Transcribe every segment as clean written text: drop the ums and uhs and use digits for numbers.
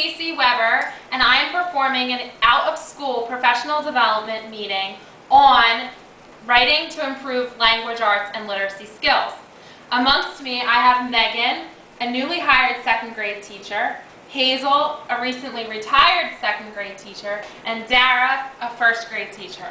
Casey Weber, and I am performing an out-of-school professional development meeting on writing to improve language arts and literacy skills. Amongst me, I have Megan, a newly hired second grade teacher, Hazel, a recently retired second grade teacher, and Dara, a first grade teacher.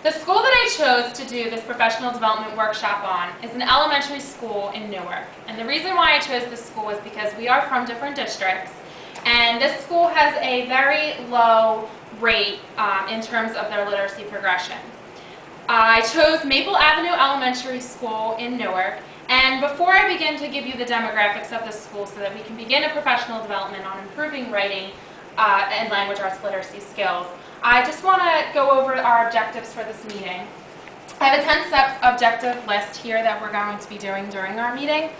The school that I chose to do this professional development workshop on is an elementary school in Newark. And the reason why I chose this school is because we are from different districts, and this school has a very low rate in terms of their literacy progression. I chose Maple Avenue Elementary School in Newark, and before I begin to give you the demographics of the school so that we can begin a professional development on improving writing and language arts literacy skills, I just want to go over our objectives for this meeting. I have a 10-step objective list here that we're going to be doing during our meeting.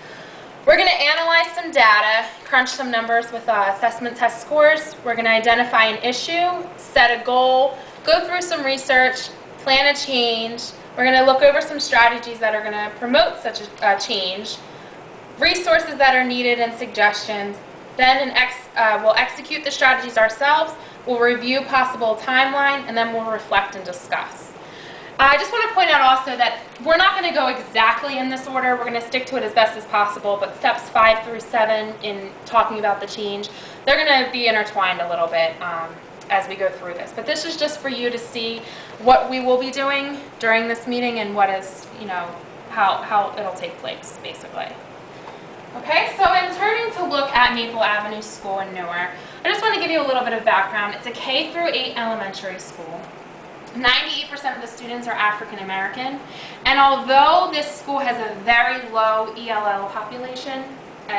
We're going to analyze some data, crunch some numbers with assessment test scores. We're going to identify an issue, set a goal, go through some research, plan a change. We're going to look over some strategies that are going to promote such a change, resources that are needed and suggestions. Then we'll execute the strategies ourselves. We'll review possible timeline, and then we'll reflect and discuss. I just want to point out also that we're not going to go exactly in this order. We're going to stick to it as best as possible, but steps 5 through 7 in talking about the change, they're going to be intertwined a little bit as we go through this. But this is just for you to see what we will be doing during this meeting and what is, how it'll take place, basically. Okay, so in turning to look at Maple Avenue School in Newark, I just want to give you a little bit of background. It's a K through 8 elementary school. 98% of the students are African American, and although this school has a very low ELL population,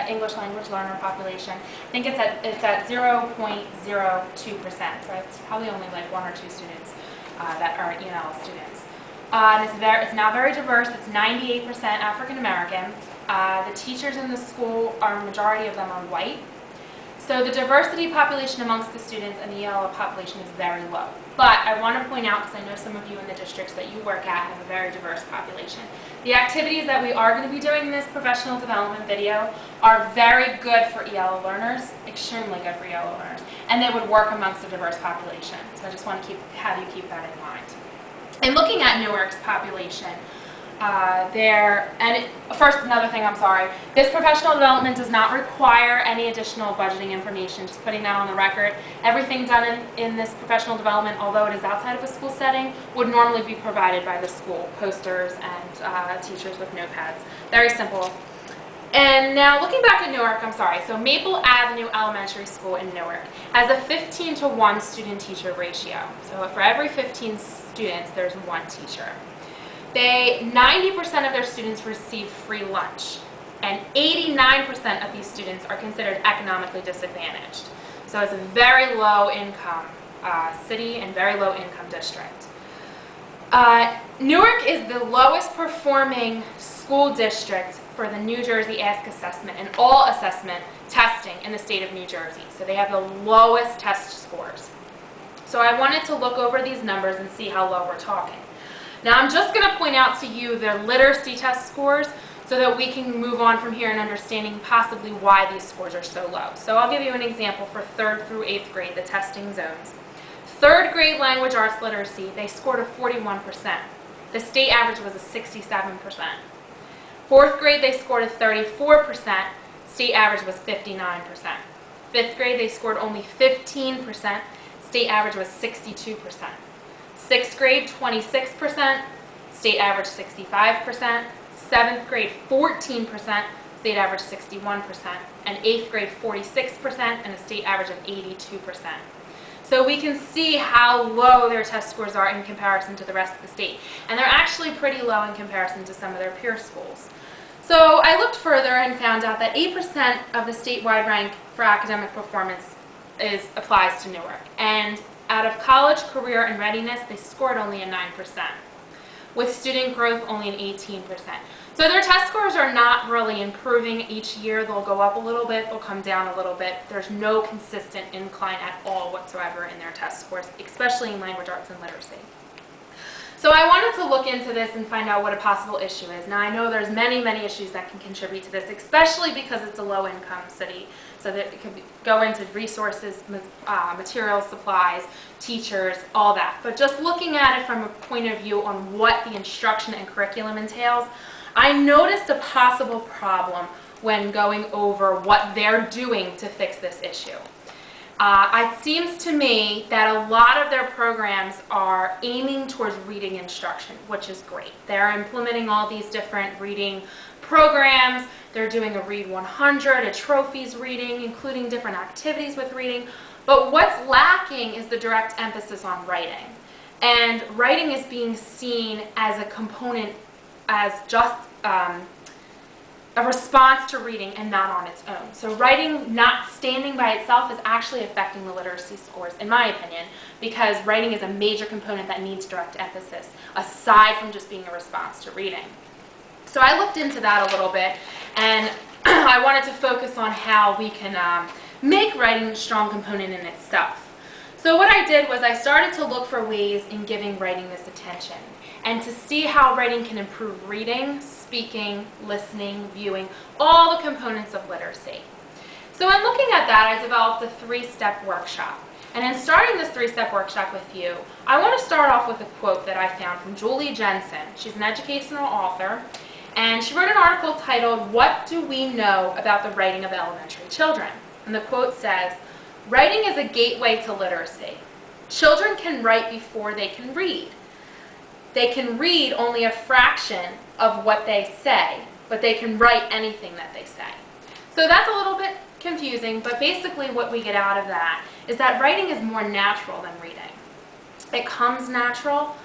English language learner population, I think it's at 0.02%, so it's probably only like 1 or 2 students that are ELL students. And it's now very diverse. It's 98% African American. The teachers in the school, a majority of them are white. So the diversity population amongst the students and the ELL population is very low. But I want to point out, because I know some of you in the districts that you work at have a very diverse population. The activities that we are going to be doing in this professional development video are very good for ELL learners, extremely good for ELL learners, and they would work amongst a diverse population. So I just want to have you keep that in mind. In looking at Newark's population, first, another thing, I'm sorry. This professional development does not require any additional budgeting information, just putting that on the record. Everything done in this professional development, although it is outside of a school setting, would normally be provided by the school, posters and teachers with notepads. Very simple. And now looking back at Newark, so Maple Avenue Elementary School in Newark has a 15-to-1 student-teacher ratio. So for every 15 students, there's 1 teacher. 90% of their students receive free lunch, and 89% of these students are considered economically disadvantaged. So it's a very low income city and very low income district. Newark is the lowest performing school district for the New Jersey Ask Assessment and all assessment testing in the state of New Jersey. So they have the lowest test scores. So I wanted to look over these numbers and see how low we're talking. Now I'm just going to point out to you their literacy test scores so that we can move on from here in understanding possibly why these scores are so low. So I'll give you an example for 3rd through 8th grade, the testing zones. 3rd grade language arts literacy, they scored a 41%. The state average was a 67%. 4th grade, they scored a 34%. State average was 59%. 5th grade, they scored only 15%. State average was 62%. 6th grade, 26%, state average 65%, 7th grade, 14%, state average 61%, and 8th grade, 46%, and a state average of 82%. So we can see how low their test scores are in comparison to the rest of the state. And they're actually pretty low in comparison to some of their peer schools. So I looked further and found out that 8% of the statewide rank for academic performance applies to Newark. And out of college, career, and readiness, they scored only a 9%. With student growth, only an 18%. So their test scores are not really improving each year. They'll go up a little bit, they'll come down a little bit. There's no consistent incline at all whatsoever in their test scores, especially in language arts and literacy. So I wanted to look into this and find out what a possible issue is. Now I know there's many issues that can contribute to this, especially because it's a low-income city. So that it can go into resources, materials, supplies, teachers, all that. But just looking at it from a point of view on what the instruction and curriculum entails, I noticed a possible problem when going over what they're doing to fix this issue. It seems to me that a lot of their programs are aiming towards reading instruction, which is great. They're implementing all these different reading programs. They're doing a Read 100, a trophies reading, including different activities with reading. But what's lacking is the direct emphasis on writing. And writing is being seen as a component, as just a response to reading and not on its own. So writing not standing by itself is actually affecting the literacy scores, in my opinion, because writing is a major component that needs direct emphasis, aside from just being a response to reading. So I looked into that a little bit, and I wanted to focus on how we can make writing a strong component in itself. So what I did was I started to look for ways in giving writing this attention, and to see how writing can improve reading, speaking, listening, viewing, all the components of literacy. So in looking at that, I developed a 3-step workshop. And in starting this 3-step workshop with you, I want to start off with a quote that I found from Julie Jensen. She's an educational author, and she wrote an article titled, "What Do We Know About the Writing of Elementary Children?" And the quote says, "Writing is a gateway to literacy. Children can write before they can read. They can read only a fraction of what they say, but they can write anything that they say." So that's a little bit confusing, but basically what we get out of that is that writing is more natural than reading. It comes natural,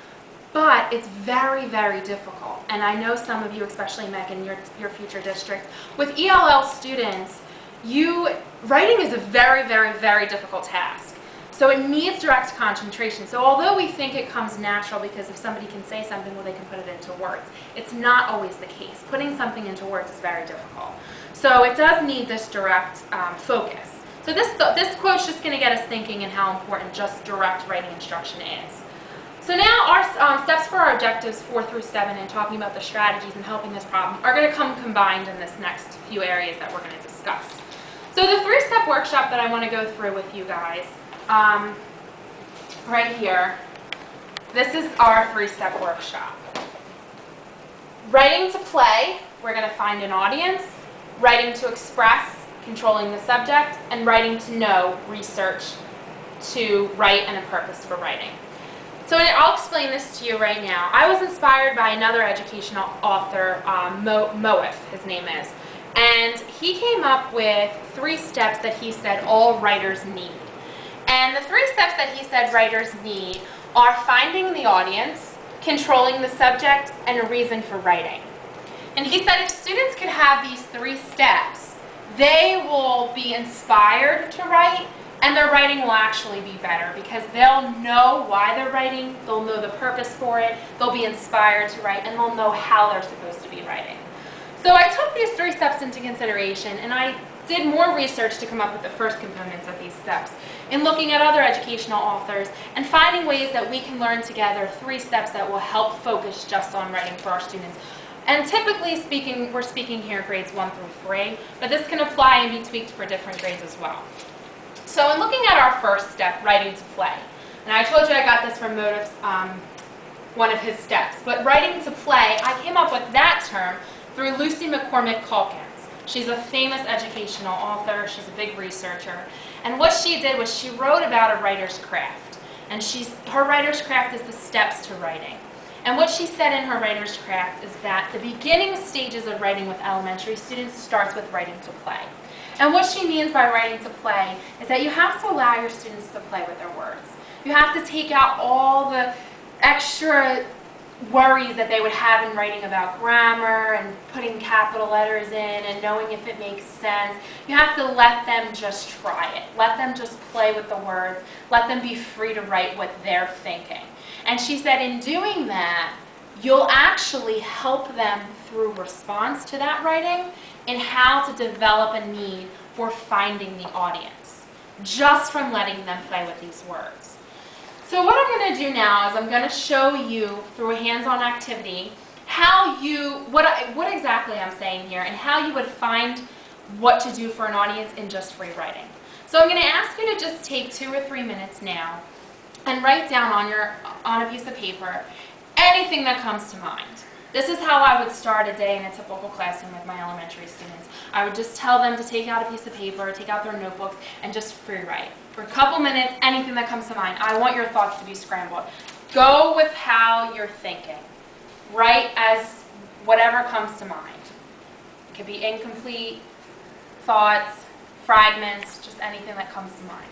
but it's very difficult. And I know some of you, especially Megan, your future district, with ELL students, writing is a very difficult task. So it needs direct concentration. So although we think it comes natural because if somebody can say something, well, they can put it into words, it's not always the case. Putting something into words is very difficult. So it does need this direct focus. So this quote's just going to get us thinking in how important just direct writing instruction is. So now our steps for our objectives 4 through 7 and talking about the strategies and helping this problem are going to come combined in this next few areas that we're going to discuss. So the 3-step workshop that I want to go through with you guys, right here, this is our 3-step workshop. Writing to play, we're going to find an audience. Writing to express, controlling the subject. And writing to know, research, to write, and a purpose for writing. So I'll explain this to you right now. I was inspired by another educational author, Moif, his name is. And he came up with 3 steps that he said all writers need. And the 3 steps that he said writers need are finding the audience, controlling the subject, and a reason for writing. And he said if students could have these 3 steps, they will be inspired to write, and their writing will actually be better because they'll know why they're writing, they'll know the purpose for it, they'll be inspired to write, and they'll know how they're supposed to be writing. So I took these 3 steps into consideration, and I did more research to come up with the first components of these steps in looking at other educational authors and finding ways that we can learn together 3 steps that will help focus just on writing for our students. And typically speaking, we're speaking here grades 1 through 3, but this can apply and be tweaked for different grades as well. So in looking at our first step, writing to play, and I told you I got this from Motif's, one of his steps, but writing to play, I came up with that term through Lucy McCormick Calkins. She's a famous educational author, she's a big researcher, and what she did was she wrote about a writer's craft, and her writer's craft is the steps to writing. And what she said in her writer's craft is that the beginning stages of writing with elementary students starts with writing to play. And what she means by writing to play is that you have to allow your students to play with their words. You have to take out all the extra worries that they would have in writing about grammar and putting capital letters in and knowing if it makes sense. You have to let them just try it. Let them just play with the words. Let them be free to write what they're thinking. And she said in doing that, you'll actually help them through response to that writing in how to develop a need for finding the audience, just from letting them play with these words. So what I'm going to do now is I'm going to show you through a hands-on activity how you, what exactly I'm saying here and how you would find what to do for an audience in just free writing. So I'm going to ask you to just take 2 or 3 minutes now and write down on a piece of paper anything that comes to mind. This is how I would start a day in a typical classroom with my elementary students. I would just tell them to take out a piece of paper, take out their notebooks, and just free write. For a couple minutes, anything that comes to mind. I want your thoughts to be scrambled. Go with how you're thinking. Write as whatever comes to mind. It could be incomplete thoughts, fragments, just anything that comes to mind.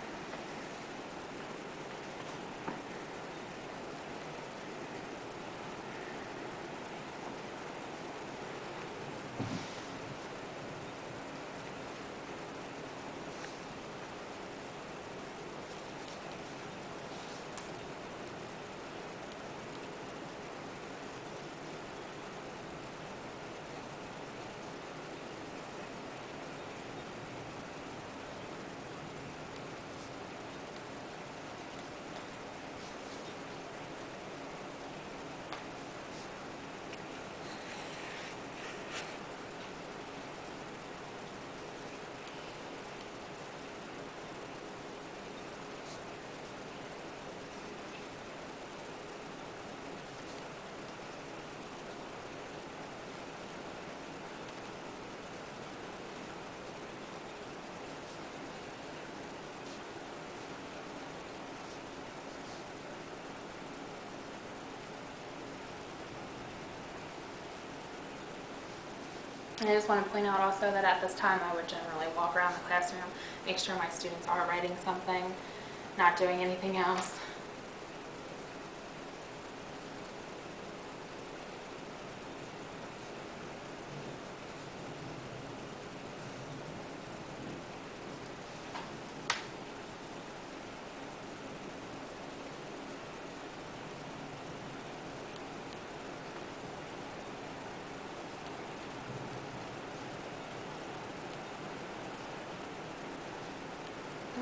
And I just want to point out also that at this time I would generally walk around the classroom, make sure my students are writing something, not doing anything else.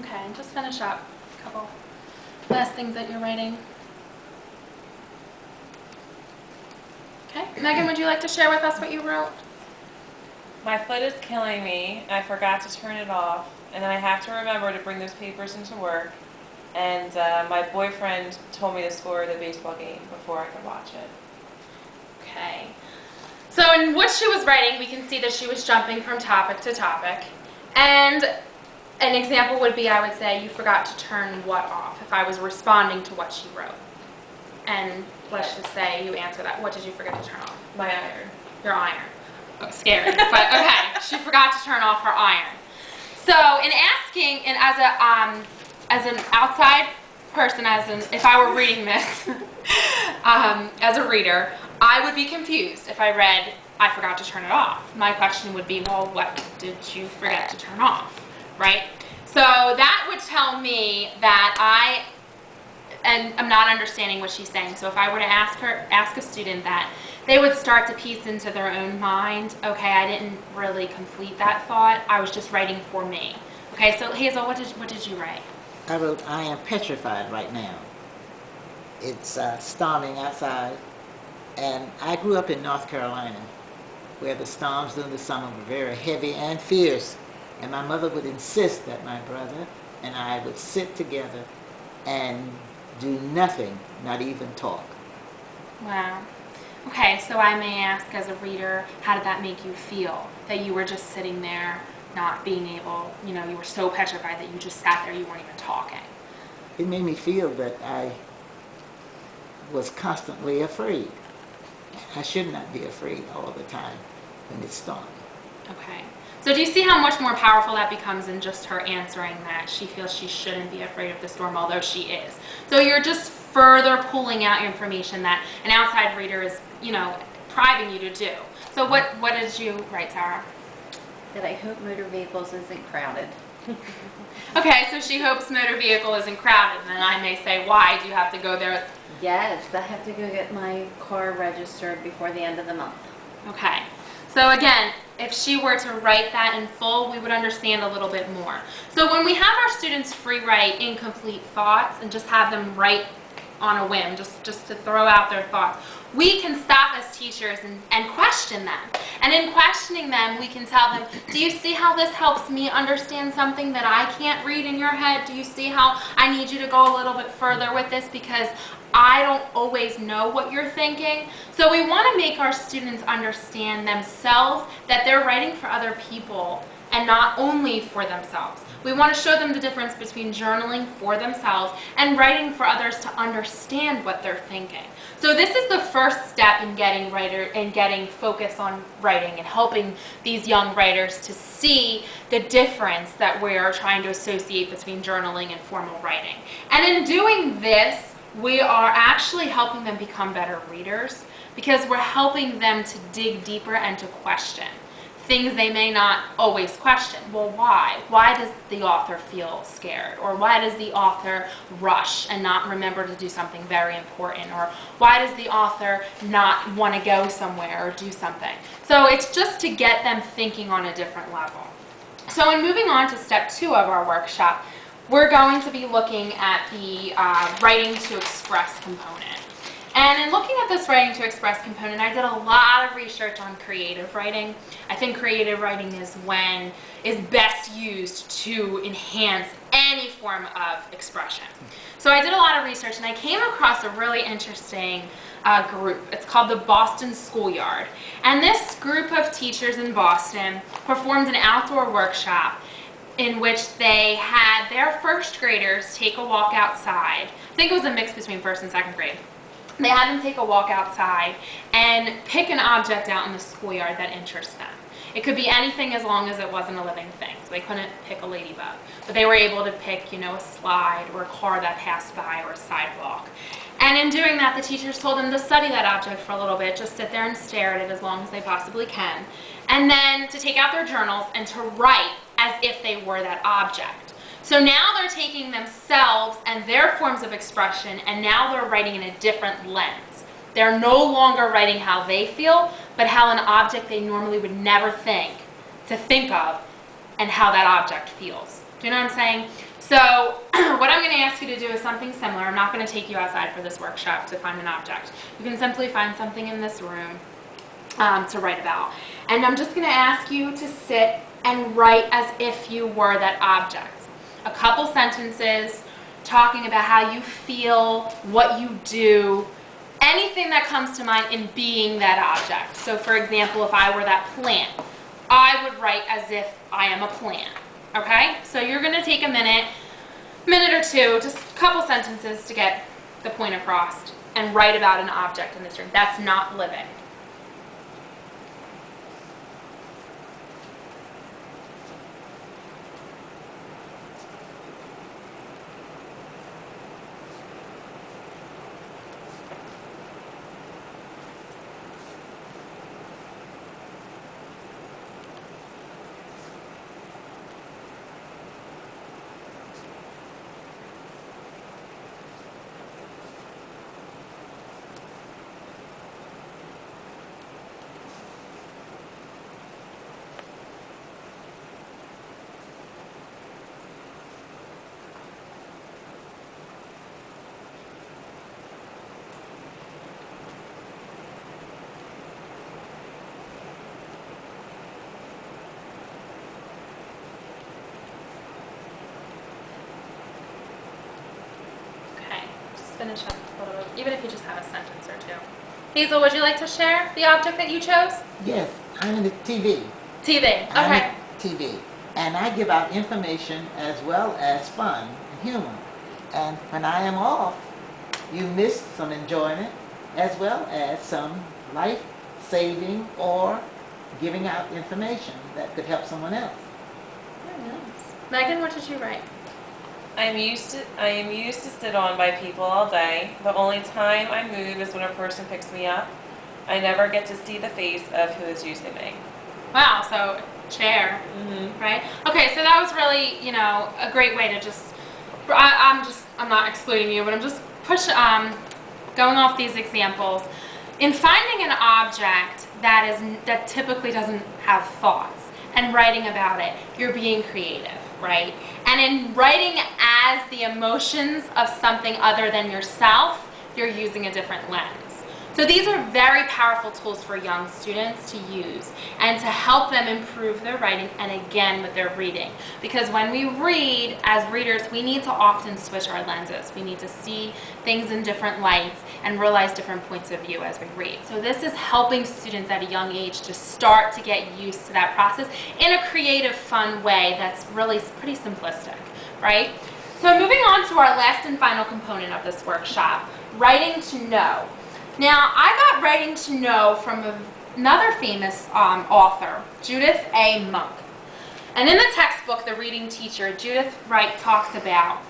Okay, and just finish up a couple last things that you're writing. Okay, Megan, would you like to share with us what you wrote? My foot is killing me. I forgot to turn it off, and then I have to remember to bring those papers into work. And my boyfriend told me to score the baseball game before I could watch it. Okay. So in what she was writing, we can see that she was jumping from topic to topic. And an example would be, I would say, you forgot to turn what off, if I was responding to what she wrote. And let's just say you answer that. What did you forget to turn off? My iron. Your iron. Oh, scary. But okay, she forgot to turn off her iron. So in asking, and as an outside person, if I were reading this as a reader, I would be confused if I read, I forgot to turn it off. My question would be, well, what did you forget to turn off? Right? So that would tell me that I'm not understanding what she's saying. So if I were to ask a student that, they would start to piece into their own mind, okay, I didn't really complete that thought. I was just writing for me. Okay, so Hazel, what did you write? I wrote, I am petrified right now. It's storming outside. And I grew up in North Carolina, where the storms during the summer were very heavy and fierce. And my mother would insist that my brother and I would sit together and do nothing, not even talk. Wow. Okay, so I may ask as a reader, how did that make you feel? That you were just sitting there, not being able, you were so petrified that you just sat there, you weren't even talking. It made me feel that I was constantly afraid. I should not be afraid all the time when it's stormy. Okay. So do you see how much more powerful that becomes in just her answering that she feels she shouldn't be afraid of the storm, although she is? So you're just further pulling out information that an outside reader is, bribing you to do. So what did you write, Tara? That I hope motor vehicles isn't crowded. Okay, so she hopes motor vehicle isn't crowded, and then I may say, why do you have to go there? Yes, I have to go get my car registered before the end of the month. Okay. So again, if she were to write that in full, we would understand a little bit more. So when we have our students free write incomplete thoughts and just have them write on a whim, just to throw out their thoughts. We can stop as teachers and question them. And in questioning them, we can tell them, do you see how this helps me understand something that I can't read in your head? Do you see how I need you to go a little bit further with this because I don't always know what you're thinking? So we want to make our students understand themselves, that they're writing for other people and not only for themselves. We want to show them the difference between journaling for themselves and writing for others to understand what they're thinking. So this is the first step in getting focus on writing and helping these young writers to see the difference that we are trying to associate between journaling and formal writing. And in doing this, we are actually helping them become better readers because we're helping them to dig deeper and to question things they may not always question. Well, why? Why does the author feel scared? Or why does the author rush and not remember to do something very important? Or why does the author not want to go somewhere or do something? So it's just to get them thinking on a different level. So in moving on to step 2 of our workshop, we're going to be looking at the writing to express component. And in looking at this writing to express component, I did a lot of research on creative writing. I think creative writing is best used to enhance any form of expression. So I did a lot of research and I came across a really interesting group. It's called the Boston Schoolyard. And this group of teachers in Boston performed an outdoor workshop in which they had their first graders take a walk outside. I think it was a mix between first and second grade. They had them take a walk outside and pick an object out in the schoolyard that interests them. It could be anything as long as it wasn't a living thing. So they couldn't pick a ladybug, but they were able to pick, a slide or a car that passed by or a sidewalk. And in doing that, the teachers told them to study that object for a little bit, just sit there and stare at it as long as they possibly can, and then to take out their journals and to write as if they were that object. So now they're taking themselves and their forms of expression, and now they're writing in a different lens. They're no longer writing how they feel, but how an object they normally would never think of, and how that object feels. Do you know what I'm saying? So what I'm going to ask you to do is something similar. I'm not going to take you outside for this workshop to find an object. You can simply find something in this room to write about. And I'm just going to ask you to sit and write as if you were that object. A couple sentences talking about how you feel, what you do, anything that comes to mind in being that object. So for example, if I were that plant, I would write as if I am a plant. Okay? So you're going to take a minute or two, just a couple sentences to get the point across and write about an object in this room. That's not living. Finish up a little bit, even if you just have a sentence or two. Hazel, would you like to share the object that you chose? Yes, I'm in the TV. TV, I'm okay. in TV. And I give out information as well as fun and humor. And when I am off, you miss some enjoyment as well as some life-saving or giving out information that could help someone else. Very nice. Megan, what did you write? I am used to sit on by people all day. The only time I move is when a person picks me up. I never get to see the face of who is using me. Wow, so chair, right? Okay, so that was really, a great way to just, I'm not excluding you, but I'm just going off these examples. In finding an object that typically doesn't have thoughts and writing about it, you're being creative, right? And in writing as the emotions of something other than yourself, you're using a different lens. So these are very powerful tools for young students to use and to help them improve their writing and again with their reading. Because when we read, as readers, we need to often switch our lenses. We need to see things in different lights and realize different points of view as we read. So this is helping students at a young age to start to get used to that process in a creative, fun way that's really pretty simplistic, right? So moving on to our last and final component of this workshop, writing to know. Now, I got writing to know from another famous author, Judith A. Monk. And in the textbook, The Reading Teacher, Judith Wright talks about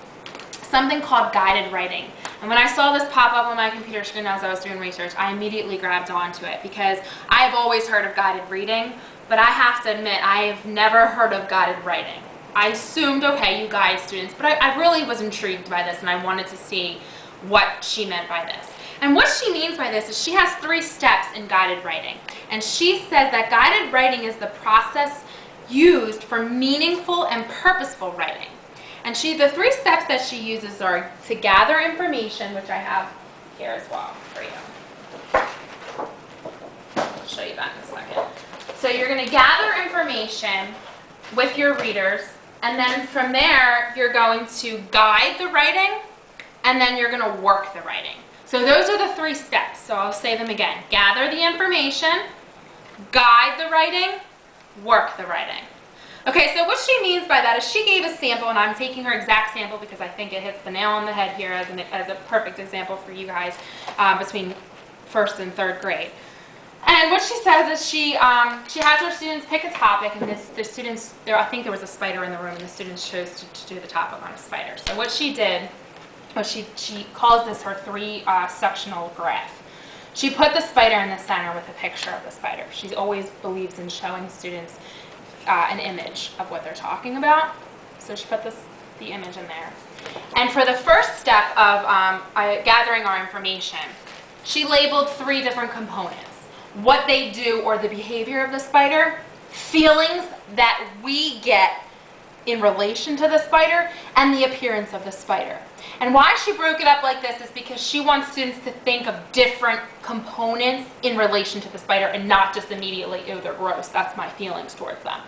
something called guided writing. And when I saw this pop up on my computer screen as I was doing research, I immediately grabbed onto it because I've always heard of guided reading, but I have to admit, I've never heard of guided writing. I assumed, okay, you guide students, but I really was intrigued by this and I wanted to see what she meant by this. And what she means by this is she has 3 steps in guided writing. And she says that guided writing is the process used for meaningful and purposeful writing. And the 3 steps that she uses are to gather information, which I have here as well for you. I'll show you that in a second. So you're going to gather information with your readers, and then from there you're going to guide the writing, and then you're going to work the writing. So those are the 3 steps. So I'll say them again. Gather the information, guide the writing, work the writing. Okay, so what she means by that is she gave a sample, and I'm taking her exact sample because I think it hits the nail on the head here as a perfect example for you guys between 1st and 3rd grade. And what she says is she has her students pick a topic, and the students, I think there was a spider in the room, and the students chose to do the topic on a spider. So what she did, she calls this her 3-sectional graph. She put the spider in the center with a picture of the spider. She always believes in showing students an image of what they're talking about. So she put the image in there. And for the first step of gathering our information, she labeled 3 different components. What they do or the behavior of the spider, feelings that we get in relation to the spider, and the appearance of the spider. And why she broke it up like this is because she wants students to think of different components in relation to the spider and not just immediately, oh, they're gross, that's my feelings towards them.